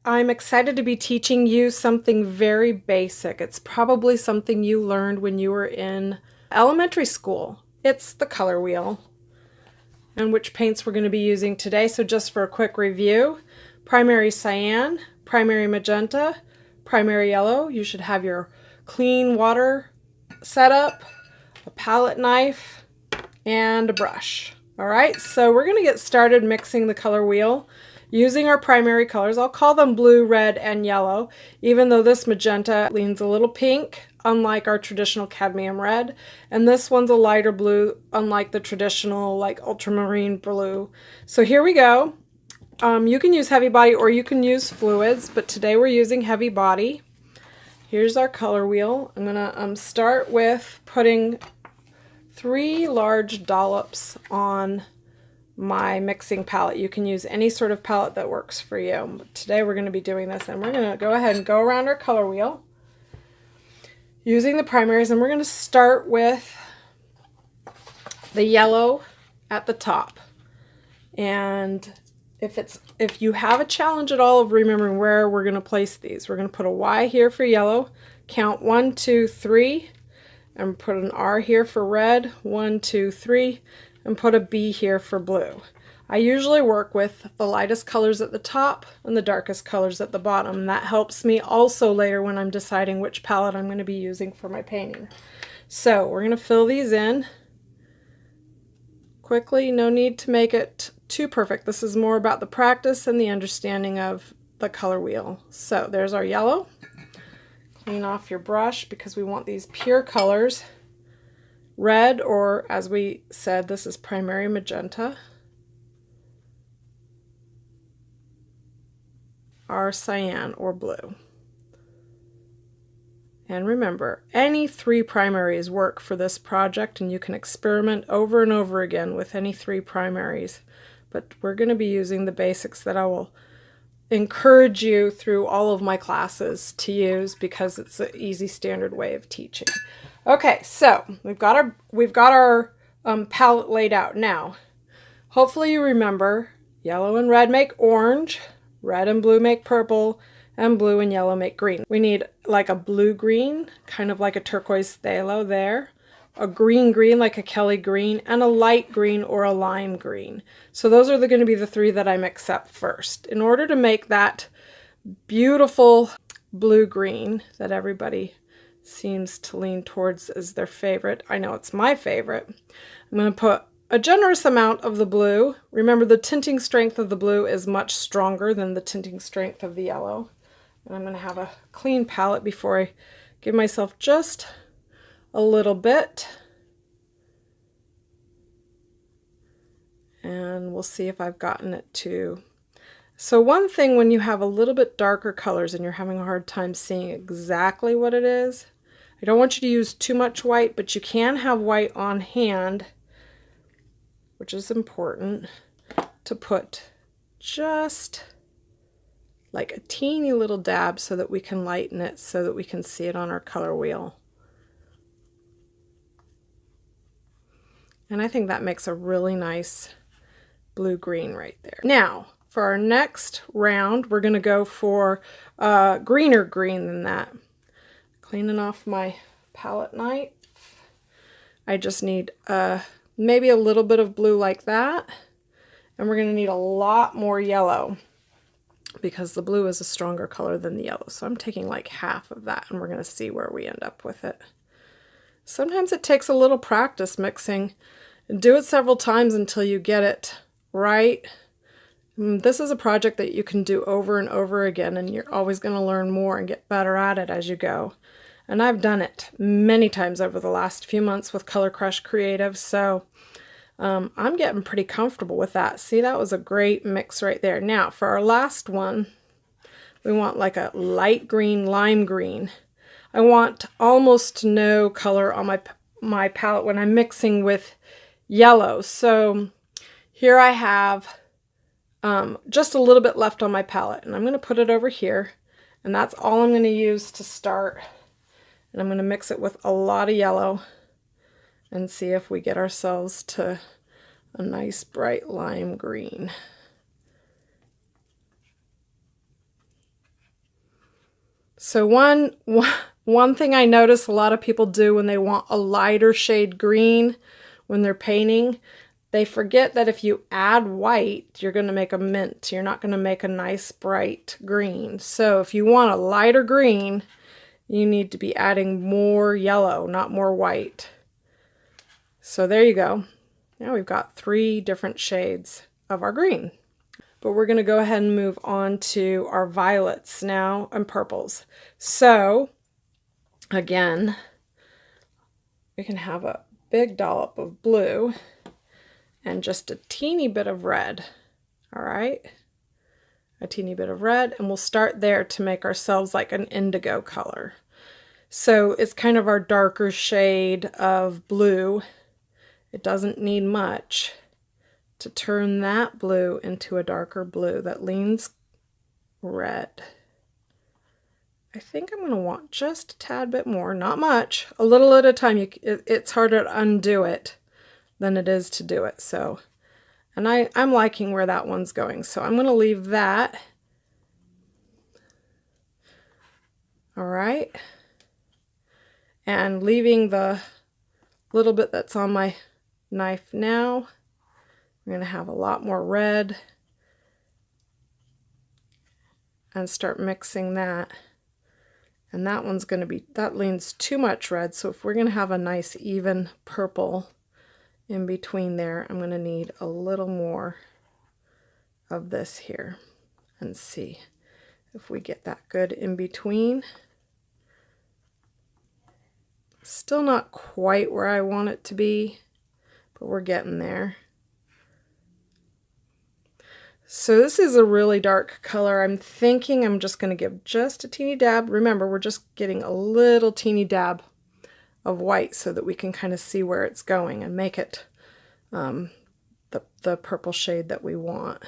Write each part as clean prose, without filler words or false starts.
I'm excited to be teaching you something very basic. It's probably something you learned when you were in elementary school. It's the color wheel and which paints we're going to be using today. So just for a quick review, primary cyan, primary magenta, primary yellow. You should have your clean water setup, a palette knife, and a brush. All right, so we're going to get started mixing the color wheel using our primary colors. I'll call them blue, red, and yellow, even though this magenta leans a little pink, unlike our traditional cadmium red, and this one's a lighter blue, unlike the traditional like ultramarine blue. So here we go. You can use heavy body or you can use fluids, but today we're using heavy body. Here's our color wheel. I'm gonna start with putting 3 large dollops on my mixing palette. You can use any sort of palette that works for you. But today we're going to be doing this, and we're going to go ahead and go around our color wheel using the primaries, and we're going to start with the yellow at the top. And if you have a challenge at all of remembering where we're going to place these, we're going to put a Y here for yellow, count 1, 2, 3, and put an R here for red, 1, 2, 3, and put a B here for blue. I usually work with the lightest colors at the top and the darkest colors at the bottom. And that helps me also later when I'm deciding which palette I'm going to be using for my painting. So we're going to fill these in quickly. No need to make it too perfect. This is more about the practice and the understanding of the color wheel. So there's our yellow. Clean off your brush because we want these pure colors. Red, or as we said, this is primary magenta. Our cyan or blue. And remember, any 3 primaries work for this project, and you can experiment over and over again with any 3 primaries. But we're going to be using the basics that I will encourage you through all of my classes to use because it's an easy standard way of teaching. Okay, so we've got our palette laid out. Now, hopefully you remember yellow and red make orange, red and blue make purple, and blue and yellow make green. We need like a blue-green, kind of like a turquoise phthalo there, a green-green like a Kelly green, and a light green or a lime green. So those are going to be the 3 that I mix up first. In order to make that beautiful blue-green that everybody seems to lean towards as their favorite. I know it's my favorite. I'm going to put a generous amount of the blue. Remember, the tinting strength of the blue is much stronger than the tinting strength of the yellow. And I'm going to have a clean palette before I give myself just a little bit. And we'll see if I've gotten it to. So one thing when you have a little bit darker colors and you're having a hard time seeing exactly what it is, I don't want you to use too much white, but you can have white on hand, which is important, to put just like a teeny little dab so that we can lighten it, so that we can see it on our color wheel. And I think that makes a really nice blue-green right there. Now, for our next round, we're going to go for greener green than that. Cleaning off my palette knife. I just need maybe a little bit of blue like that. And we're going to need a lot more yellow because the blue is a stronger color than the yellow. So I'm taking like half of that, and we're going to see where we end up with it. Sometimes it takes a little practice mixing. Do it several times until you get it right. This is a project that you can do over and over again, and you're always going to learn more and get better at it as you go. And I've done it many times over the last few months with Color Crush Creative, so I'm getting pretty comfortable with that. See, that was a great mix right there. Now, for our last one, we want like a light green, lime green. I want almost no color on my palette when I'm mixing with yellow. So here I have just a little bit left on my palette, and I'm going to put it over here, and that's all I'm going to use to start. And I'm going to mix it with a lot of yellow and see if we get ourselves to a nice bright lime green. So one thing I notice a lot of people do when they want a lighter shade green when they're painting, they forget that if you add white, you're going to make a mint. You're not going to make a nice bright green. So if you want a lighter green, you need to be adding more yellow, not more white. So there you go. Now we've got 3 different shades of our green. But we're going to go ahead and move on to our violets now and purples. So again, we can have a big dollop of blue and just a teeny bit of red. All right, a teeny bit of red, and we'll start there to make ourselves like an indigo color. So it's kind of our darker shade of blue. It doesn't need much to turn that blue into a darker blue that leans red. I think I'm going to want just a tad bit more, not much, a little at a time. It's harder to undo it than it is to do it. So, and I'm liking where that one's going, so I'm going to leave that. All right, and leaving the little bit that's on my knife now. I'm going to have a lot more red and start mixing that. And that one's going to be, that leans too much red. So if we're going to have a nice even purple in between there, I'm going to need a little more of this here and see if we get that good in between. Still not quite where I want it to be, but we're getting there. So this is a really dark color. I'm thinking I'm just going to give just a teeny dab. Remember, we're just getting a little teeny dab of white so that we can kind of see where it's going and make it the purple shade that we want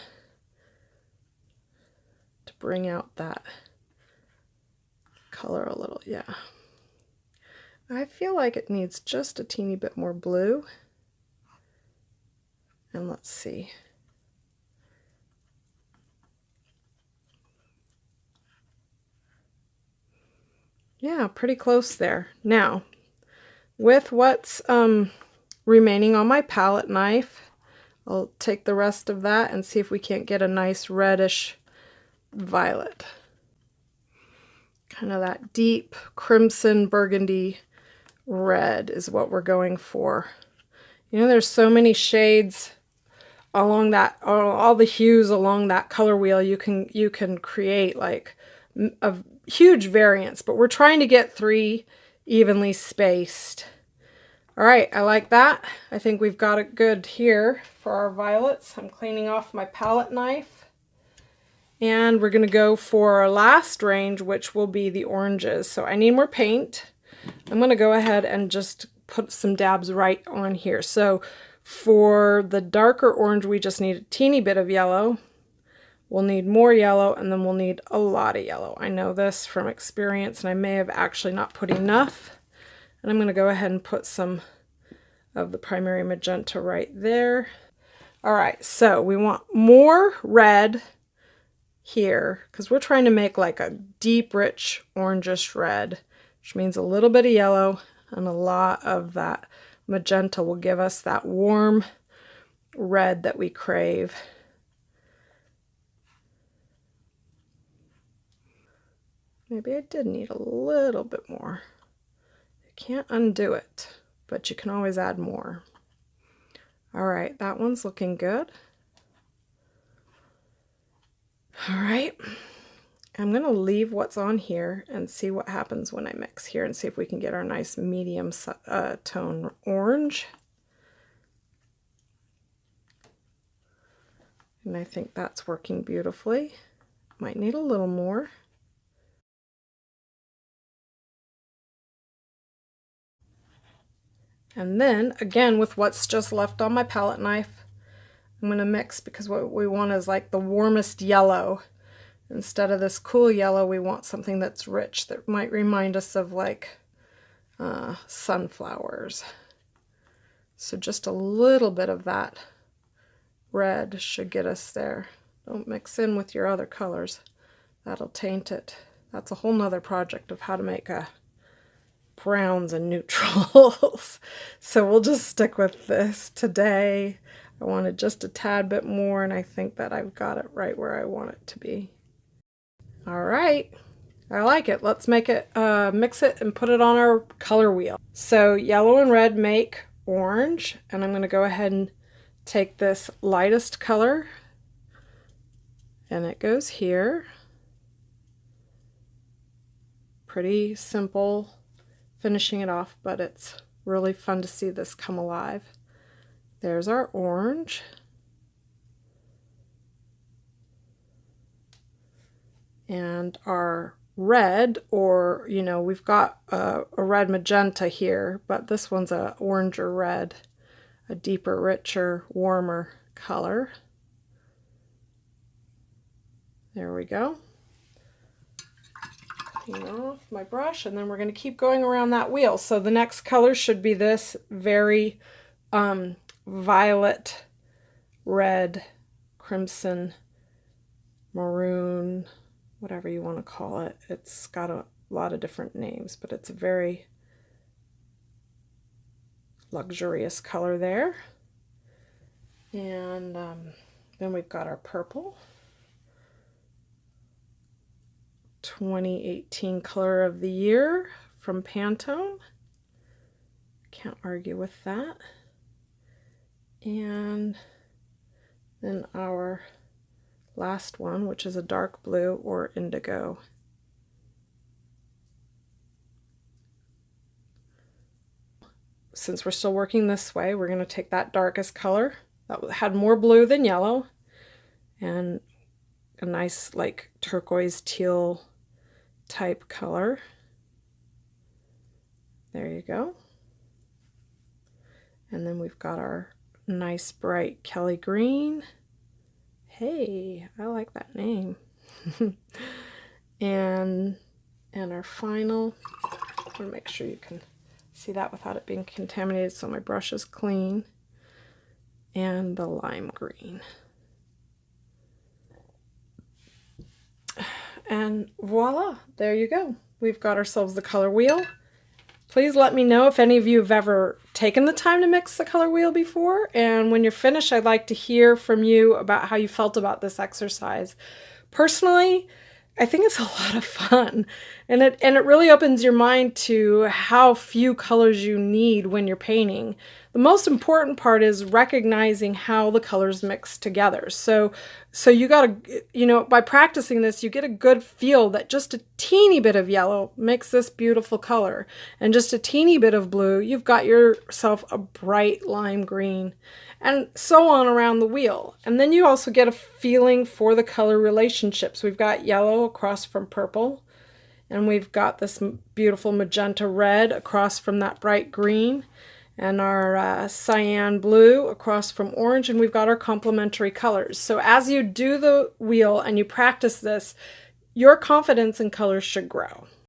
to bring out that color a little. Yeah. I feel like it needs just a teeny bit more blue. And let's see. Yeah, pretty close there. Now, with what's remaining on my palette knife, I'll take the rest of that and see if we can't get a nice reddish violet. Kind of that deep crimson burgundy red is what we're going for. You know, there's so many shades along that, all the hues along that color wheel. You can create like a huge variance, but we're trying to get 3 evenly spaced. All right, I like that. I think we've got it good here for our violets. I'm cleaning off my palette knife, and we're going to go for our last range, which will be the oranges. So I need more paint. I'm going to go ahead and just put some dabs right on here. So for the darker orange, we just need a teeny bit of yellow. We'll need more yellow, and then we'll need a lot of yellow. I know this from experience, and I may have actually not put enough. And I'm going to go ahead and put some of the primary magenta right there. All right, so we want more red here because we're trying to make like a deep, rich, orangish red, which means a little bit of yellow and a lot of that magenta will give us that warm red that we crave. Maybe I did need a little bit more. You can't undo it, but you can always add more. All right, that one's looking good. All right, I'm going to leave what's on here and see what happens when I mix here and see if we can get our nice medium tone orange. And I think that's working beautifully. Might need a little more. And then, again, with what's just left on my palette knife, I'm going to mix because what we want is like the warmest yellow. Instead of this cool yellow, we want something that's rich that might remind us of like sunflowers. So just a little bit of that red should get us there. Don't mix in with your other colors. That'll taint it. That's a whole nother project of how to make browns and neutrals. So we'll just stick with this today. I wanted just a tad bit more, and I think that I've got it right where I want it to be. All right, I like it. Let's make it, mix it and put it on our color wheel. So yellow and red make orange, and I'm going to go ahead and take this lightest color, and it goes here. Pretty simple finishing it off, but it's really fun to see this come alive. There's our orange. And our red, or, you know, we've got a red magenta here, but this one's a orange or red, a deeper, richer, warmer color. There we go. Clean off my brush, and then we're going to keep going around that wheel. So the next color should be this very violet, red, crimson, maroon, whatever you want to call it. It's got a lot of different names, but it's a very luxurious color there. And then we've got our purple. 2018 color of the year from Pantone. Can't argue with that. And then our last one, which is a dark blue or indigo. Since we're still working this way, we're going to take that darkest color that had more blue than yellow, and a nice like turquoise teal type color. There you go. And then we've got our nice bright Kelly green. Hey, I like that name. and our final, I want to make sure you can see that without it being contaminated, so my brush is clean. And the lime green. And voila, there you go. We've got ourselves the color wheel. Please let me know if any of you have ever taken the time to mix the color wheel before. And when you're finished, I'd like to hear from you about how you felt about this exercise. Personally, I think it's a lot of fun, and it really opens your mind to how few colors you need when you're painting. The most important part is recognizing how the colors mix together. So you gotta, you know, by practicing this, you get a good feel that just a teeny bit of yellow makes this beautiful color, and just a teeny bit of blue, you've got yourself a bright lime green, and so on around the wheel. And then you also get a feeling for the color relationships. We've got yellow across from purple, and we've got this beautiful magenta red across from that bright green, and our cyan blue across from orange, and we've got our complementary colors. So as you do the wheel and you practice this, your confidence in colors should grow.